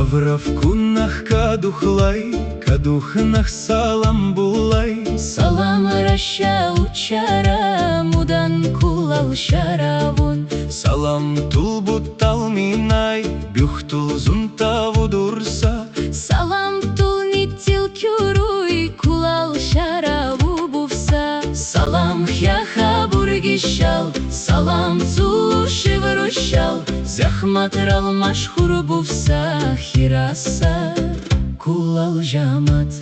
Авравкуннах кадухлай, кадухнах салам булай. Салам раша учара, мудан кулал шаравун. Салам тулбуттал минай, бюхтул зунтаву дурса. Салам тул ниттил кюруй, кулал шараву бувса. Салам хяха бургишал, салам цу шиврушал. Зяхматрал машхур бувса, хираса кулал жамат.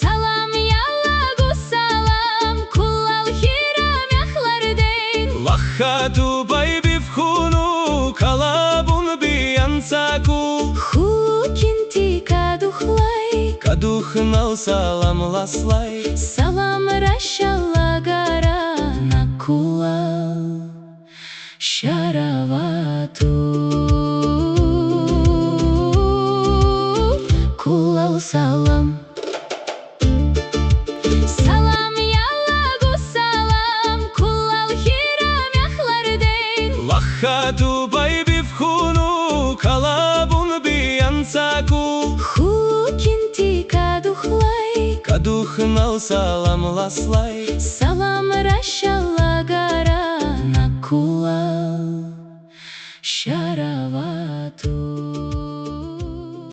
Салам яллагу салам, кулал хирам яхлардейн. Лахату байбивхуну, калабун биянцаку. Хукинти кадухлай, Кадухнал салам ласлай. салам рашаллагара на кулал шаравату. Кулал салам. Салам яллагу салам, кулал хирам яхлардейн. Лахату байбивхуну, калабун биянцаку. Хукинти кадухлай, Кадухнал салам ласлай. салам рашаллагара